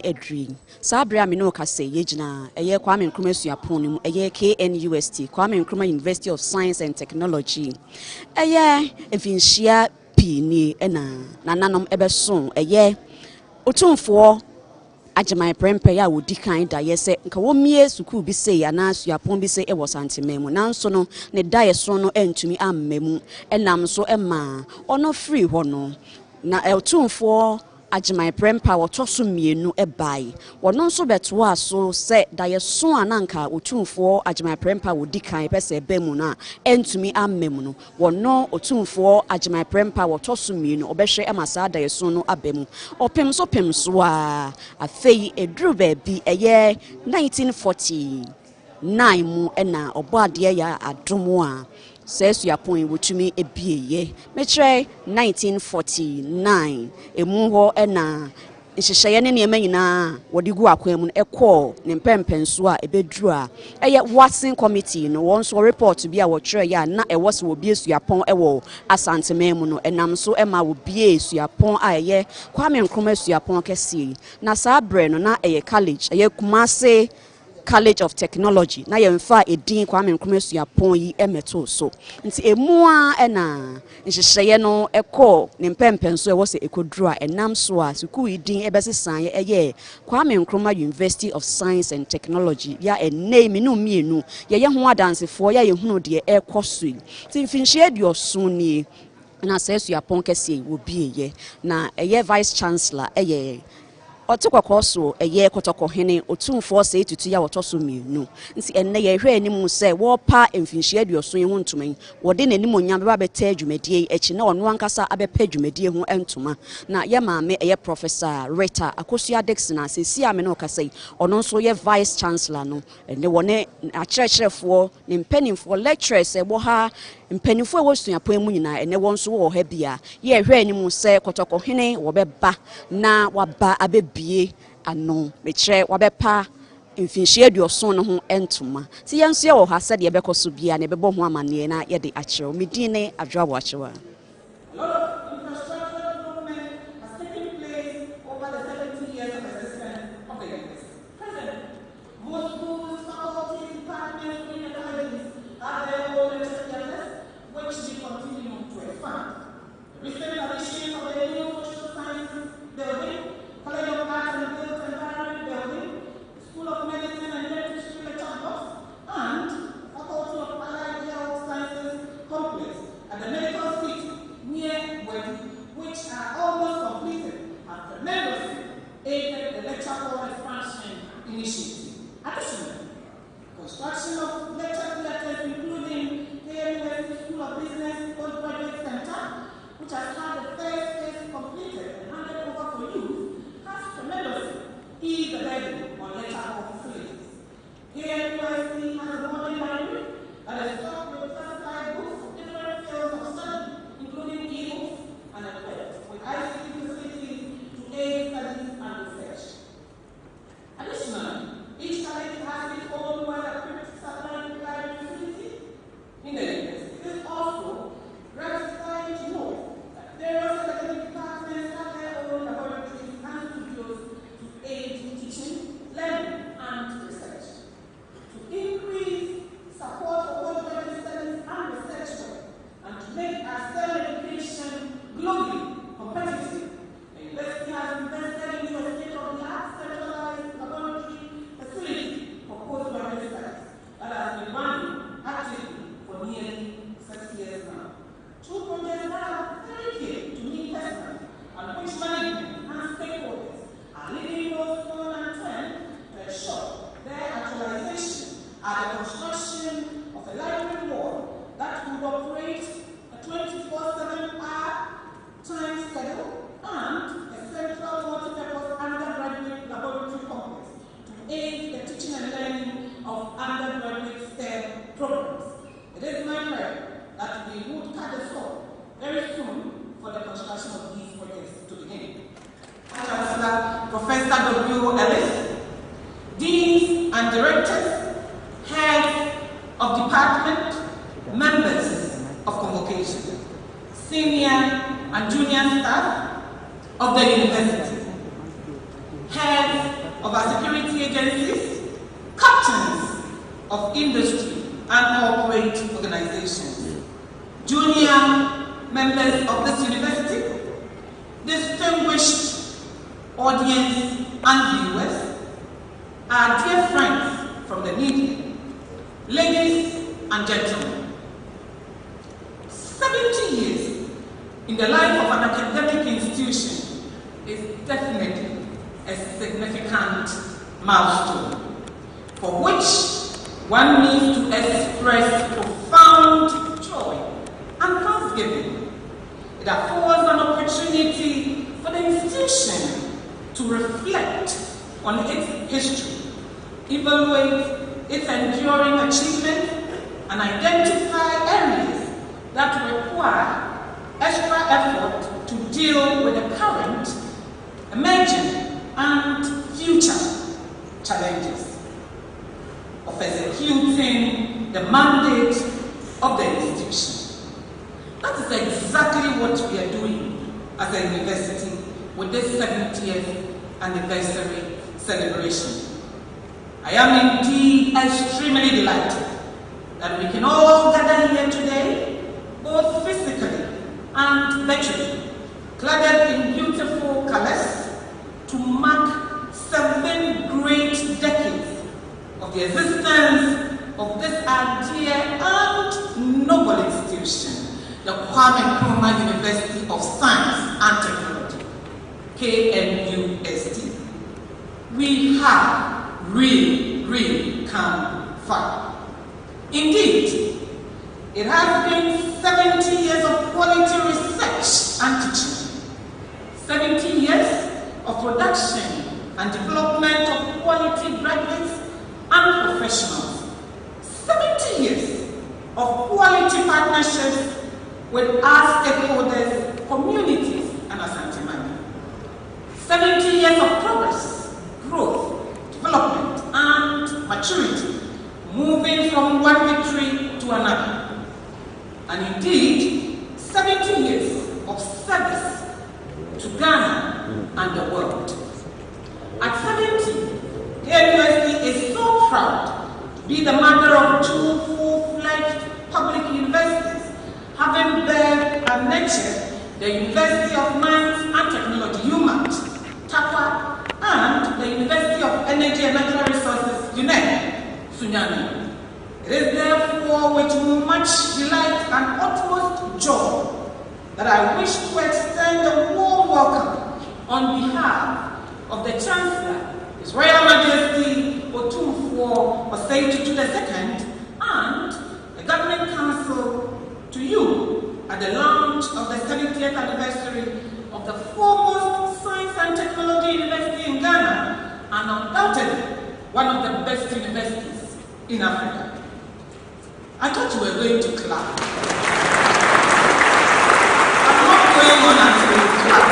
Edrin. Sabra Mino Kase, Yejna, a year Kwame Nkrumah Suapon, a year KNUST, Kwame Nkrumah University of Science and Technology. A year, if in Shia P. Nananum Eberson, a year, Otun for Ajamai Prempe ya would decline da yese, Kawomie Suku be say, and as Suapon be say, it was anti memo. Nansono, ne die sono end to me am memo, and nam so emma, or no free hono. Na Eltun for Ajamai Prempa or Tosumi no e buy. Or non so betwa so set da so ananka Otun for Ajamai Prempa would decline pese bemuna, and to me am memono. Or no Otun for Ajamai Prempa or Tosumi no obeshe amasada yesono abemu. Or pim swa a fey a drew baby a year 1949 mu ena obadia ya adumwa. Says you are point which me a ye. Metre 1949. A muho ena. Ishayane ni emena. Wadigu akwemun eko. Nempempensua a bedrua. A yet Watson committee no one so report to be our ya na a was will be su upon ewo asante memuno and nam so emma will be su upon aye. Kwame Nkrumah su upon kesi. Na sa breno na a college. A ye kumase College of Technology. Na yemfa edin Kwame Nkrumah Suapon yi emeto so. Nti emua ena nhyehyeye no ekọ ne mpempenso e wo se ekodura enam so a suku edin ebesesan ye Kwame Nkrumah University of Science and Technology ya name no mienu ye ho adansefo ya ye hunu de ekọ so. Nti mfinhye aduoso ni na se Suapon kese wo bieye na eye vice chancellor eye Otukwa so a year kotoko hene otun for say to ya wotoso mienu nti enne ye hwe animu se wo pa emfinhye aduoso ye huntumen wode nanimo nya beba beta adwumadie echi na ono ankasa abepa adwumadie ho entuma na ye maame eye professor Rita Akosua Dixon asesi ame no kasai ono nso ye vice chancellor no enne wone akyerɛkyerɛfoɔ ne mpanimfoɔ lecturers e wo ha mpanimfoɔ wo suapon mu nyina enne won so wo ha bia ye hwe animu se kotoko hene wo beba na waba abebie ano mekire wabepa mfinhye aduoso no ho entuma ti yenso ye wo ha sɛ de bekoso bia na bebɔ ho amane na ye de akyerɛw medin ne adwabo akyewa. Construction of lecture theatres, including the University School of Business Postgraduate Center, which has had the first phase completed and handed over for use, has tremendously eased the burden on lecture hall facilities. KNUST has a modern library that is stocked with classified books of different fields of study, including e-books and equipped with ICT facilities to aid studies and research. Additionally, each college has its own well-equipped satellite library facility. In the university, it is also gratifying to know that various academic departments have their own laboratories and studios to aid in teaching, learning, and research. To increase support for postgraduate studies and research work, and to make our STEM education globally competitive, the university has invested into a state-of-the-art centralized laboratory facility for postgraduate studies that has been running actively for nearly 6 years now. 2 projects that are very key to me personally, and which management and stakeholders are leading those on and trend to ensure their actualization are the construction of a library wall that would operate a 24/7 hour time schedule and a central multi-purpose undergraduate laboratory complex to aid the teaching and learning of undergraduate STEM programs. It is my prayer that we would cut the score very soon for the construction of these projects to begin. Chancellor Professor W. Ellis, deans and directors, heads of department, members of convocation, senior and junior staff of the university, heads of our security agencies, captains of industry and corporate organizations, junior members of this university, distinguished audience and viewers, our dear friends from the media, ladies and gentlemen. 70 years in the life of an academic institution is definitely a significant milestone for which one needs to express profound joy and thanksgiving. It affords an opportunity for the institution to reflect on its history, evaluate its enduring achievements, and identify areas that require extra effort to deal with the current, emerging, and future challenges of executing the mandate of the institution. That is exactly what we are doing as a university with this 70th anniversary celebration. I am indeed extremely delighted that we can all gather here today, both physically and virtually, clad in beautiful colors, to mark 7 great decades of the existence of this dear and noble institution, the Kwame Nkrumah University of Science and Technology, KNUST. We have really come far. Indeed, it has been 70 years of quality research and teaching, 70 years of production and development of quality graduates and professionals, 70 years of quality partnerships with our stakeholders, communities, and Asante Mani, 70 years of progress, growth, development, and maturity, moving from one victory to another. And indeed, 70 years of service to Ghana and the world. At 70, KNUST is so proud to be the mother of 2 full-fledged public universities, having birthed and nurtured the University of Mines and Technology, UMAT, TAPA, and the University of Energy and Natural Resources, UNED, Sunyani. It is therefore with much delight and utmost joy that I wish to extend a warm welcome on behalf of the Chancellor, His Royal Majesty Otumfuo Osei Tutu II, and the Governing Council to you at the launch of the 70th anniversary of the foremost science and technology university in Ghana, and undoubtedly one of the best universities in Africa. I thought you were going to clap. I'm not going on until you clap.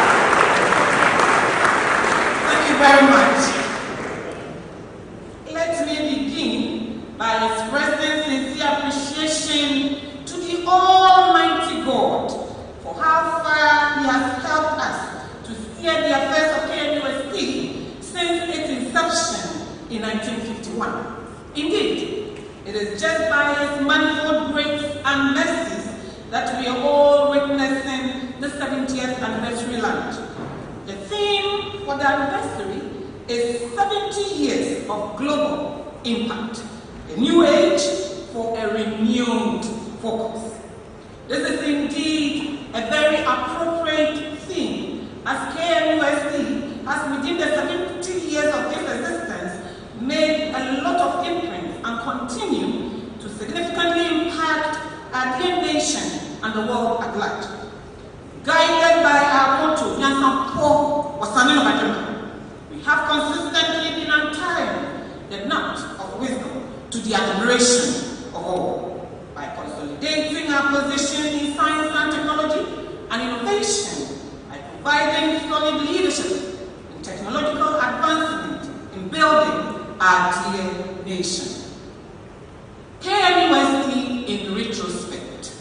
Thank you very much. Let me begin by expressing sincere appreciation to the Almighty God for how far He has helped us to steer the affairs of KNUST since its inception in 1951. Indeed, it is just by His manifold grace and mercies that we are all witnessing the 70th anniversary lunch. The theme for the anniversary is 70 years of global impact, a new age for a renewed focus. This is indeed a very appropriate theme, as KNUST has within the 70 years of its existence made a lot of imprints and continue to significantly impact our dear nation and the world at large. Guided by our motto, Nyansampo Wasanino Bajema, we have consistently been untying the knot of wisdom to the admiration of all, by consolidating our position in science and technology and innovation, by providing solid leadership in technological advancement in building our dear nation. KNUST in retrospect.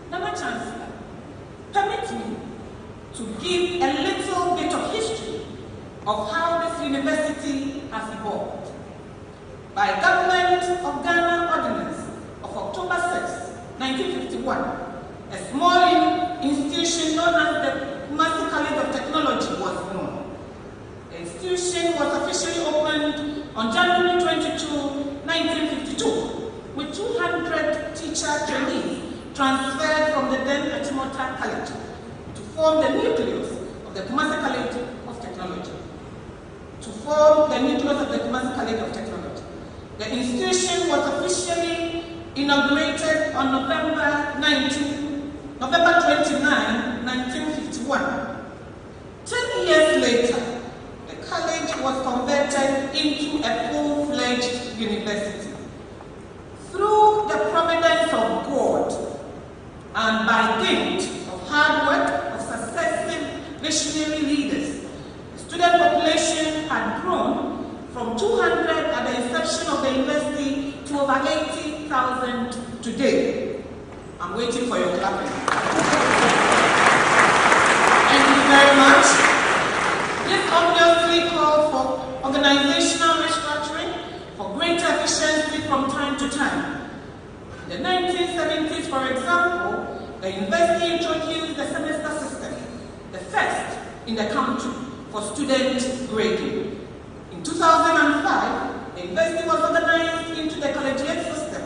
Nana Chancellor, permit me to give a little bit of history of how this University has evolved. By Government of Ghana Ordinance of October 6, 1951, a small institution known as the Knust College of Technology was born. The institution was officially opened on January 22, 1952, with 200 teacher trainees transferred from the then Achimota College to form the nucleus of the Knust College of Technology. The institution was officially inaugurated on November 29, 1951. 10 years later, the college was converted into a full-fledged university. Through the providence of God and by dint of hard work of successive visionary leaders, the student population had grown from 200 at the inception of the university to over 80,000 today. I'm waiting for your clapping. Thank you very much. This obviously called for organizational restructuring for greater efficiency from time to time. In the 1970s, for example, the university introduced the semester system, the first in the country for student grading. In 2005, the university was organized into the collegiate system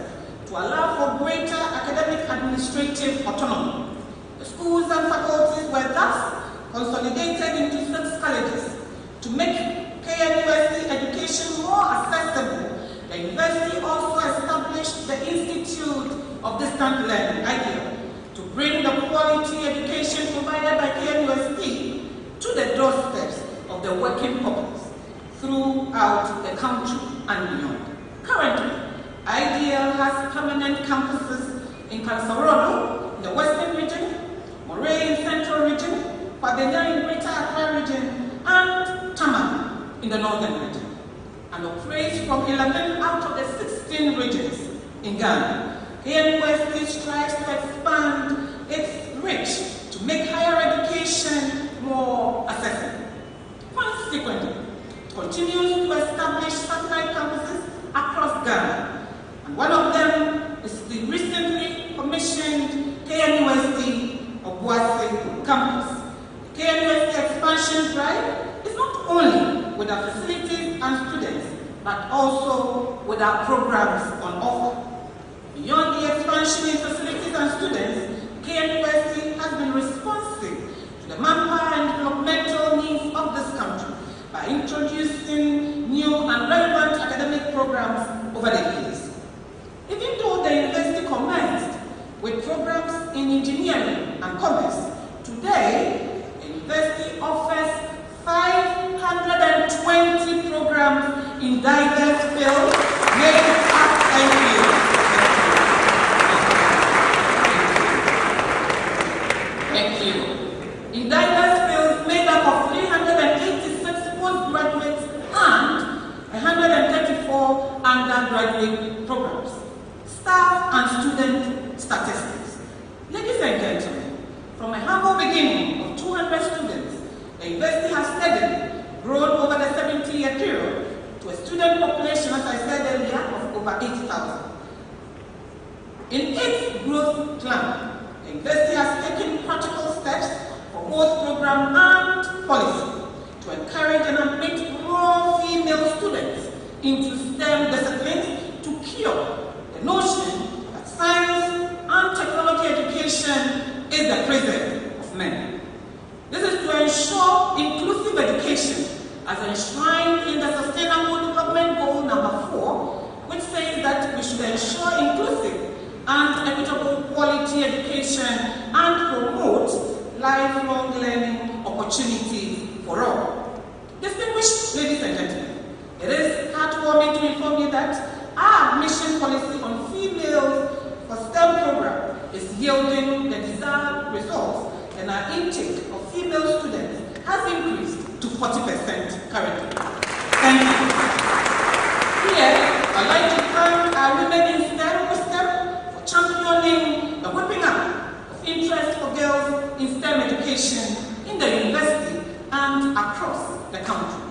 to allow for greater academic administrative autonomy. The schools and faculties were thus consolidated into 6 colleges. To make KNUST education more accessible, the university also established the Institute of Distant Learning, IDEA, to bring the quality education provided by KNUST to the doorsteps of the working populace throughout the country and beyond. Currently, IDEA has permanent campuses in Kansorodo in the Western region, Moray in Central region, Padena in Greater Accra region, and Tama in the Northern region, and operates from 11 out of the 16 regions in Ghana. KNUST strives to expand its reach to make higher education more accessible. Consequently, it continues to establish satellite campuses across Ghana, and one of them is the recently commissioned KNUST Obuasi campus. The KNUST expansion drive is not only with our facilities and students, but also with our programs on offer. Beyond the expansion in facilities and students, KNUST has been responsive to the manpower and developmental needs of this country by introducing new and relevant academic programs over the years. Even though the university commenced with programs in engineering and commerce, today the university offers 520 programs in diverse fields made up Thank you. In diverse fields made up of 386 postgraduate and 134 undergraduate programs. Staff and student statistics. Ladies and gentlemen, from a humble beginning of 200 students, the university has steadily grown over the 70-year period to a student population, as I said earlier, of over 80,000. In its growth plan, the university has taken practical steps for both program and policy to encourage and admit more female students into STEM disciplines to cure the notion that science and technology education is the prison of men. This is to ensure inclusive education as enshrined in the Sustainable Development Goal number 4, which says that we should ensure inclusive and equitable quality education and promote lifelong learning opportunities for all. Distinguished ladies and gentlemen, it is heartwarming to inform you that our admission policy on females for STEM program is yielding the desired results, and our intake of female students has increased to 40% currently. Thank you. Here, I'd like to thank our women in STEM for championing the whipping up of interest for girls in STEM education in the university and across the country.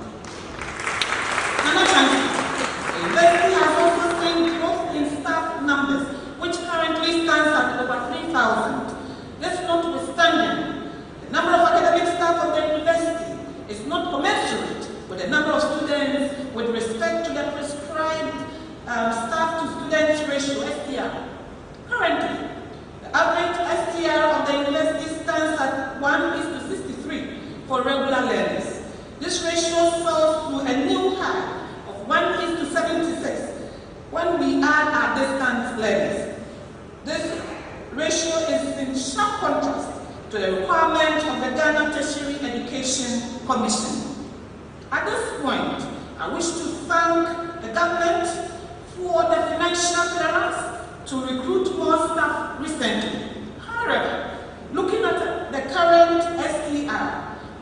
buildings with respect to the prescribed staff-to-student ratio, STR. Currently, the average STR of the university stands at 1:63 for regular learners. This ratio falls to a new high of 1:76 when we add our distance learners. This ratio is in sharp contrast to the requirement of the Ghana Tertiary Education Commission. At this point, I wish to thank the government for the financial clearance to recruit more staff recently. However, looking at the current STR,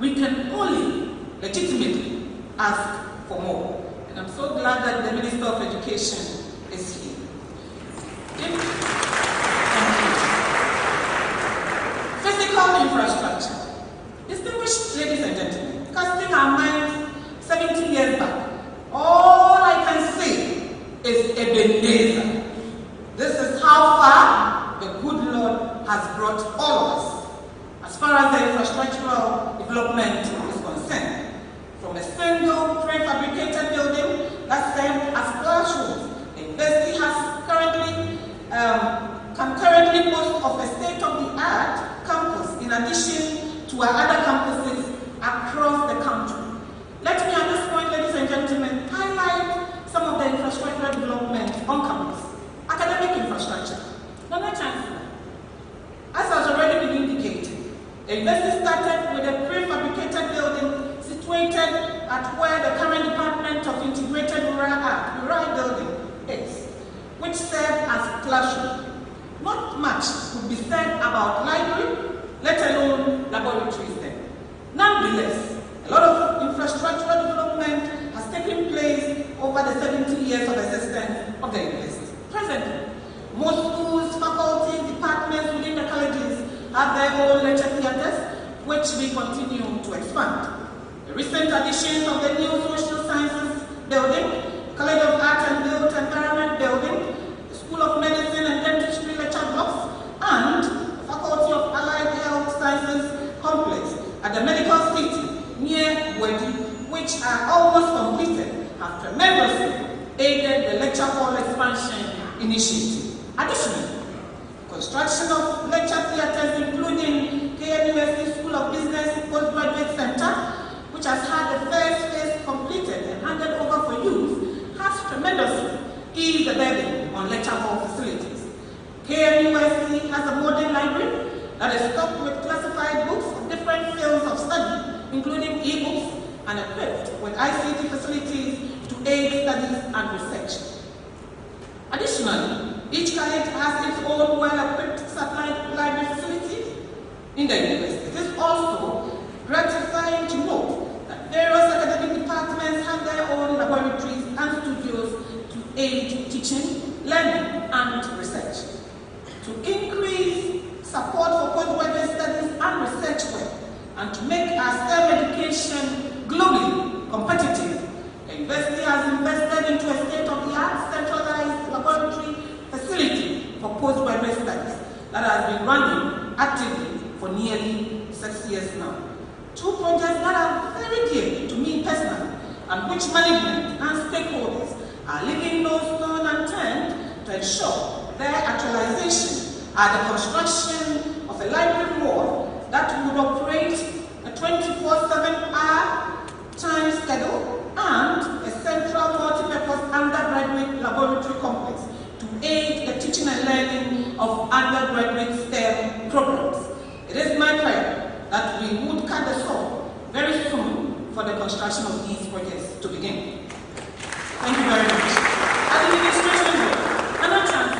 we can only legitimately ask for more. And I'm so glad that the Minister of Education is here. Physical infrastructure. Distinguished ladies and gentlemen, casting our minds 70 years back, all I can say is Ebenezer. This is how far the good Lord has brought all of us as far as the infrastructural development is concerned. From a single prefabricated building that served as classrooms, the university can currently boast of a state-of-the-art campus in addition to our other campuses across the country. Let me at this point, ladies and gentlemen, highlight some of the infrastructural development on campus. Academic infrastructure. Number Chancellor, as has already been indicated, the university started with a prefabricated building situated at where the current Department of Integrated Rural Building is, which served as classroom. Not much could be said about library, let alone laboratories there. Nonetheless, a lot of infrastructural development has taken place over the 70 years of existence of the university. Presently, most schools, faculties, departments within the colleges have their own lecture theatres, which we continue to expand. The recent additions of the new Social Sciences Building, College of Art and Built Environment Building, the School of Medicine and Dentistry lecture blocks, and the Faculty of Allied Health Sciences Complex at the Medical City near Wedi, which are almost completed, have tremendously aided the lecture hall expansion initiative. Additionally, construction of lecture theatres including KNUST School of Business Postgraduate Center, which has had the first phase completed and handed over for use, has tremendously eased the burden on lecture hall facilities. KNUST has a modern library that is stocked with classified books of different fields of study, including e-books, and equipped with ICT facilities to aid studies and research. Additionally, each college has its own well-equipped satellite library facilities in the university. It is also gratifying to note that various academic departments have their own laboratories and studios to aid teaching, learning, and research. To increase support for postgraduate studies and research work, and to make our STEM education globally competitive, the university has invested into a state-of-the-art centralized laboratory facility for postgraduate studies that has been running actively for nearly 6 years now. Two projects that are very dear to me personally, and which management and stakeholders are leaving no stone unturned to ensure their actualization, are the construction of a library wall that would operate a 24/7 time schedule and a central multi-purpose undergraduate laboratory complex to aid the teaching and learning of undergraduate STEM programs. It is my prayer that we would cut the saw very soon for the construction of these projects to begin. Thank you very much. Administration block, another chance.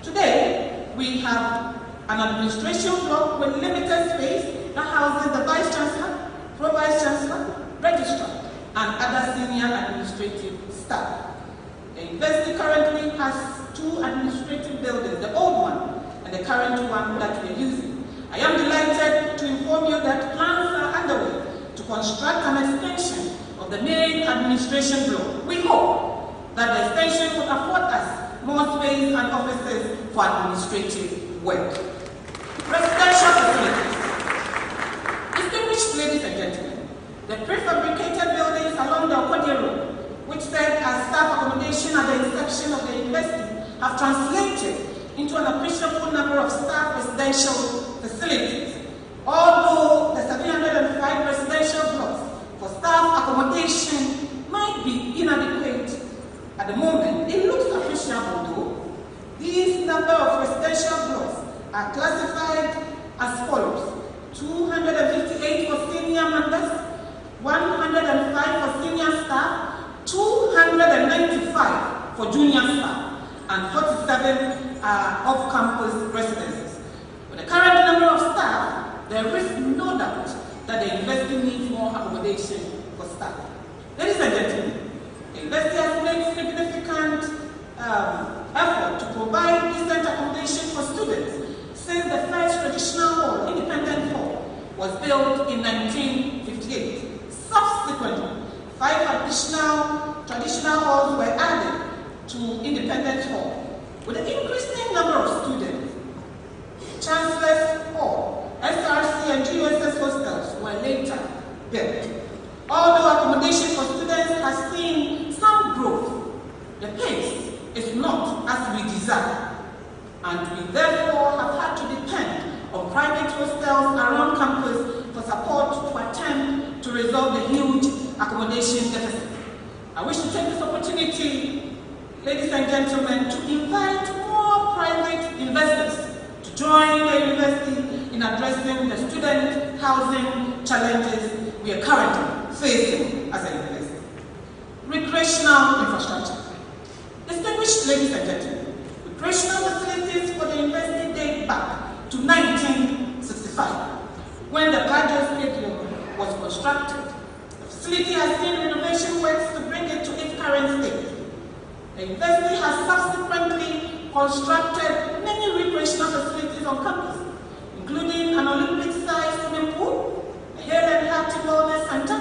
Today, we have an administration block with limited space that houses the Vice Chancellor, Pro-Vice Chancellor, Registrar, and other senior administrative staff. The university currently has 2 administrative buildings, the old one and the current one that we're using. I am delighted to inform you that plans are underway to construct an extension of the main administration block. We hope that the extension will afford us more space and offices for administrative work. Residential facilities. Distinguished ladies and gentlemen, the prefabricated buildings along the Okodia Road translated into an appreciable number of staff residential facilities. Although the 705 residential blocks for staff accommodation might be inadequate at the moment, it looks appreciable though. These number of residential blocks are classified as follows: 258 for senior members, 105 for senior staff, 295 for junior staff, and 47 are off-campus residences. With the current number of staff, there is no doubt that the university needs more accommodation for staff. Ladies and gentlemen, the university has made significant effort to provide decent accommodation for students since the first traditional hall, independent hall, was built in 1958. Subsequently, 5 additional traditional halls were added to independent hall. With the increasing number of students, Chancellor's Hall, SRC and GUSS hostels were later built. Although accommodation for students has seen some growth, the pace is not as we desire, and we therefore have had to depend on private hostels around campus for support to attempt to resolve the huge accommodation deficit. I wish to take this opportunity, ladies and gentlemen, to invite more private investors to join the university in addressing the student housing challenges we are currently facing as a university. Recreational infrastructure. Distinguished ladies and gentlemen, recreational facilities for the university date back to 1965, when the Padre Stadium was constructed. The facility has seen renovation works to bring it to its current state. The university has subsequently constructed many recreational facilities on campus, including an Olympic-sized swimming pool, a Hale and Hearty Wellness Center,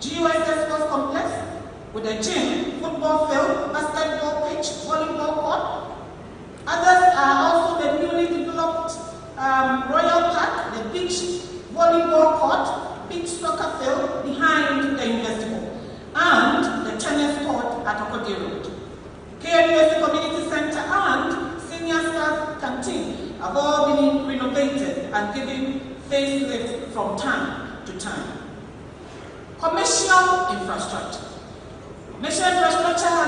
GUSS Sports Complex, with a gym, football field, basketball pitch, volleyball court. Others are also the newly developed Royal Park, the beach volleyball court, beach soccer field behind the university hall, and the tennis court at Okodi Road. KNUST Community Center and senior staff canteen have all been renovated and given facelift from time to time. Commercial infrastructure. Commercial infrastructure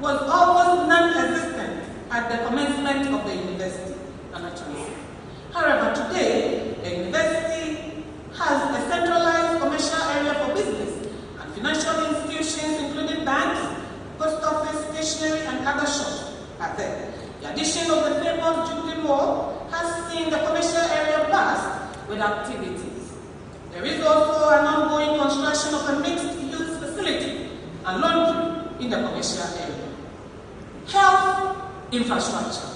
was almost non-existent at the commencement of the university. However, today, the university has a centralized commercial area for business and financial institutions, including banks, post office, stationery, and other shops are there. The addition of the famous Jubilee Mall has seen the commercial area burst with activities. There is also an ongoing construction of a mixed-use facility and laundry in the commercial area. Health infrastructure.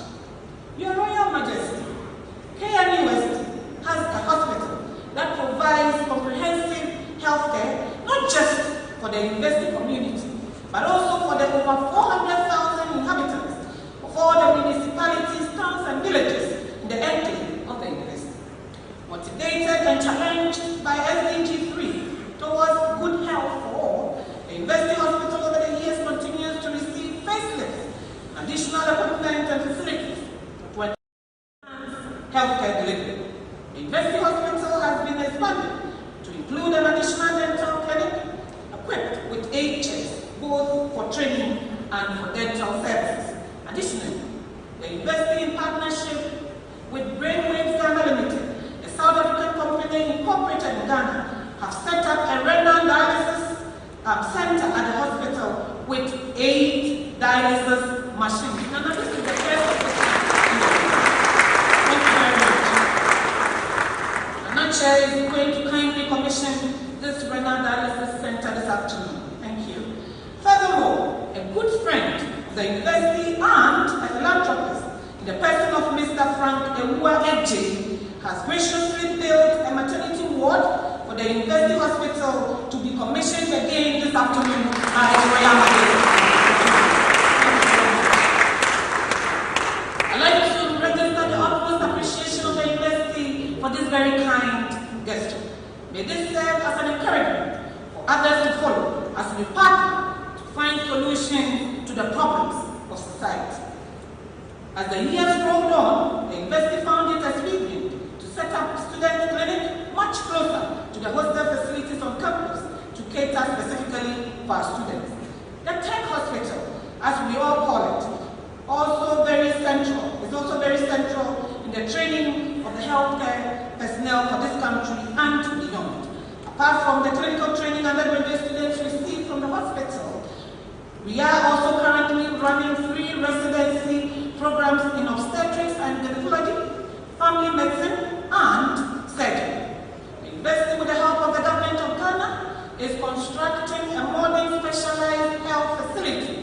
Your Royal Majesty, KNUST has a hospital that provides comprehensive health care, not just for the university community, but also for the over 400,000 inhabitants of all the municipalities, towns, and villages in the enclave of the university. Motivated and challenged by SDG 3 towards good health for all, the university hospital over the years continues to receive facelifts, additional equipment and facilities to enhance healthcare delivery. The university hospital has been expanded to include an additional dental clinic equipped with 8 chairs, both for training and for dental services. Additionally, the university, in partnership with Brainwaves Ghana Limited, a South African company incorporated in Ghana, have set up a renal dialysis center at the hospital with 8 dialysis machines. Now, this is the first of the Thank you very much. Another chair is going to kindly commission this renal dialysis center this afternoon. Thank you. Furthermore, a good friend of the university and a philanthropist in the person of Mr. Frank Ewua Eje has graciously built a maternity ward for the university hospital to be commissioned again this afternoon by His Royal Majesty. I'd like to register the utmost appreciation of the university for this very kind gesture. May this serve as an encouragement for others to follow as we partner to find solutions to the problems of society. As the years rolled on, the university found it expedient to set up a student clinic much closer to the hostel facilities on campus to cater specifically for our students. The tech hospital, as we all call it, is also very central in the training of the healthcare personnel for this country and beyond. Apart from the clinical training undergraduate students receive from the hospital, we are also currently running 3 residency programs in obstetrics and gynecology, family medicine, and surgery. The university, with the help of the government of Ghana, is constructing a modern specialized health facility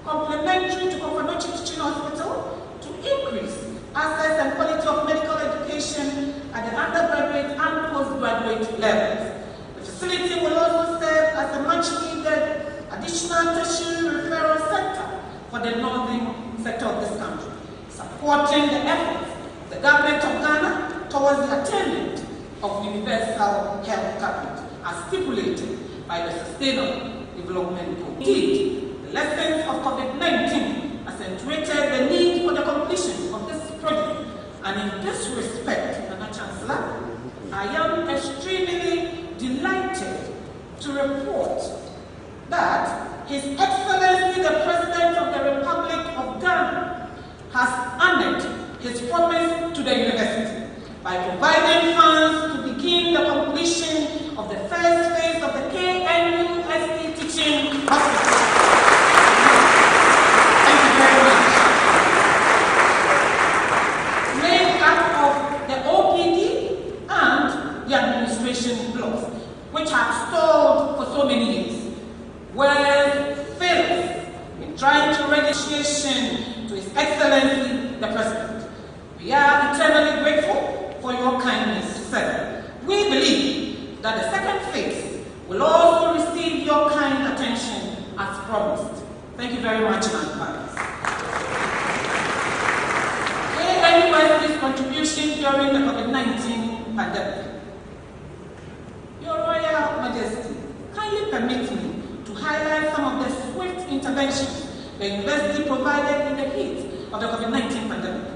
complementary to Kofonochi Teaching Hospital to increase access and quality of medical education at the undergraduate and postgraduate levels. The facility will also serve as a much-needed additional tertiary referral center for the northern sector of this country, supporting the efforts of the government of Ghana towards the attainment of universal health coverage as stipulated by the Sustainable Development Goals. Indeed, the lessons of COVID-19 accentuated the need for the completion of this project, and in this respect, Madam Chancellor, I am extremely delighted to report that His Excellency the President of the Republic of Ghana has honored his promise to the university by providing funds to begin the completion of the first phase of the KNUST Teaching Hospital. Thank you very much. Made up of the OPD and the administration blocks, which have stalled for so many years, were failed in trying to registration to His Excellency the President. We are eternally grateful for your kindness, sir. We believe that the second phase will also receive your kind attention as promised. Thank you very much in advance. KNUST's contribution during the COVID-19 pandemic. Your Royal Majesty, kindly permit me to highlight some of the swift interventions the university provided in the heat of the COVID-19 pandemic.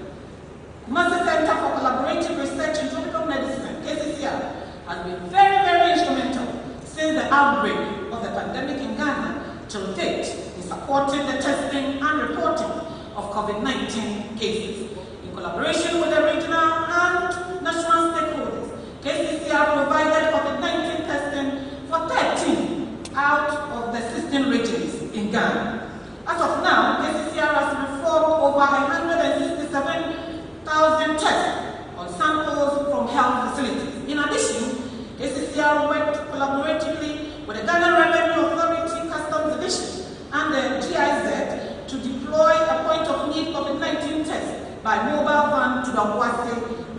Kumasi Center for Collaborative Research in Tropical Medicine, KCCR, has been very instrumental since the outbreak of the pandemic in Ghana till date in supporting the testing and reporting of COVID-19 cases. In collaboration with the regional and national stakeholders, KCCR provided COVID-19 testing for 13 out of the 16 regions in Ghana. As of now, KCCR has performed over 167,000 tests on samples from health facilities. In addition, KCCR worked collaboratively with the Ghana Revenue Authority Customs Division and the GIZ to deploy a point-of-need COVID-19 test by mobile van to the Obuasi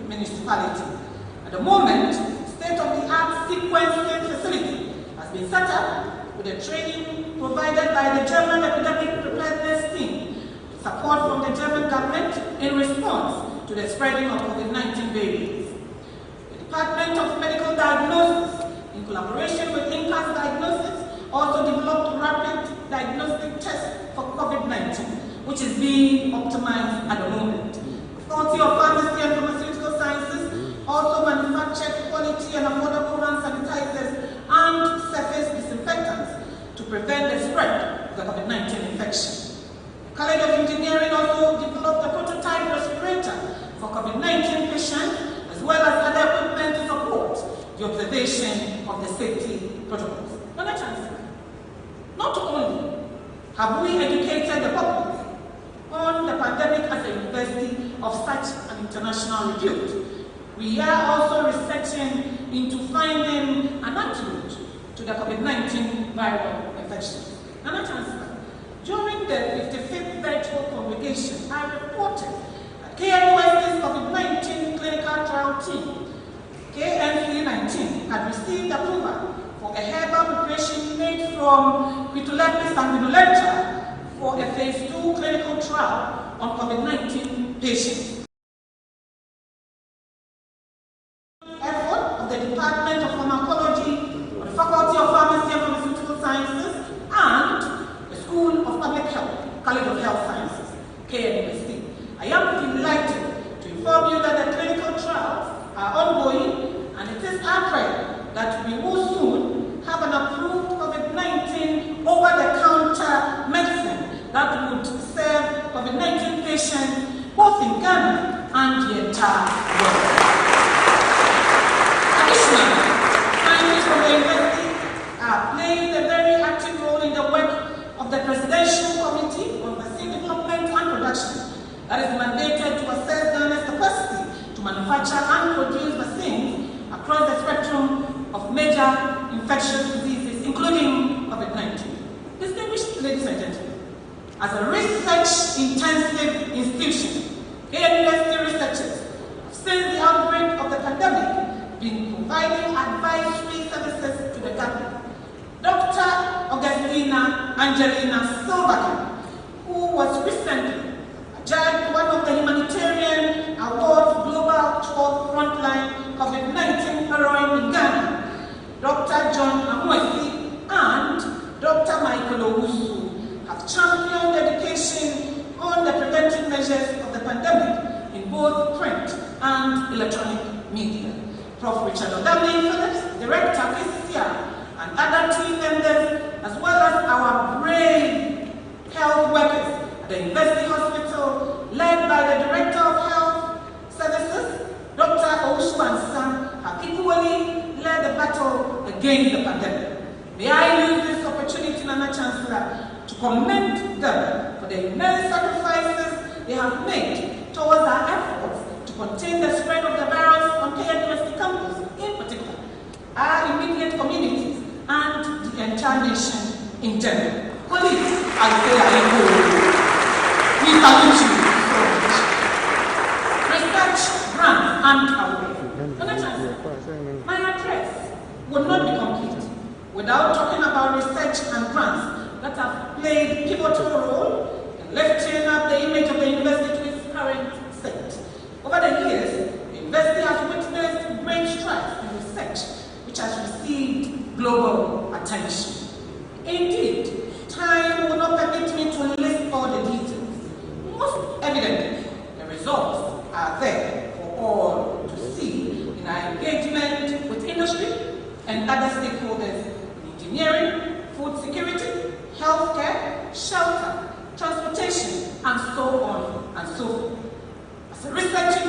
municipality. At the moment, state-of-the-art sequencing facility has been set up with the training provided by the German Epidemic Preparedness Team, support from the German government in response to the spreading of COVID-19 variants. The Department of Medical Diagnosis, in collaboration with INCAS Diagnosis, also developed rapid diagnostic tests for COVID-19, which is being optimized at the moment. The Faculty of Pharmacy and Pharmaceutical Sciences also manufactured quality and affordable hand sanitizers and surface disinfectants to prevent the spread of the COVID-19 infection. The College of Engineering also developed a prototype respirator for COVID-19 patients, as well as other equipment to support the observation of the safety protocols. Madam Chancellor, not only have we educated the public on the pandemic as a university of such an international repute, we are also researching into finding an antidote to the COVID-19 viral infection. Madam Chancellor, during the 55th virtual congregation, I reported that KNUST's COVID-19 clinical trial team, KNC-19, had received approval for a herbal preparation made from Quitulepis sanguinolenta for a phase 2 clinical trial on COVID-19 patients. Effort of the Department of Pharmacology, of the Faculty of Pharmacy and Pharmaceutical Sciences, and the School of Public Health, College of Health Sciences, KNUST. I am Ghana and the entire world. Additionally, scientists from the university are playing a very active role in the work of the Presidential Committee on Vaccine Development and Production that is mandated to assess Ghana's capacity to manufacture and produce vaccines across the spectrum of major infectious diseases, including COVID-19. Distinguished ladies and gentlemen, as a research-intensive institution, university researchers have, since the outbreak of the pandemic, been providing advisory services to the government. Dr. Augustina Angelina Silverman, who was recently adjudged one of the Humanitarian Awards Global 12 Frontline COVID-19 Heroine in Ghana, Dr. John Amoisi, and Dr. Michael Owusu have championed education on the preventive measures of the pandemic in both print and electronic media. Prof. Richard Odame Phillips, Director of PCCR, and other team members, as well as our brave health workers at the University Hospital, led by the Director of Health Services, Dr. Owusu Ansah, have equally led the battle against the pandemic. May I use this opportunity, Nana Chancellor, to commend them for the immense sacrifices they have made towards our efforts to contain the spread of the virus on Kenya University campus, in particular, our immediate communities, and the entire nation in general. Colleagues, I say I echo. We salute you so much. Research, grants, and awareness. My address would not be complete without talking about research and grants that have played a pivotal role in lifting up the image of the university to its current state. Over the years, the university has witnessed great strides in research, which has received global attention. Indeed, time will not permit me to list all the details. Most evidently, the results are there for all to see in our engagement with industry and other stakeholders in engineering, food security, healthcare, shelter, transportation, and so on and so forth. As a research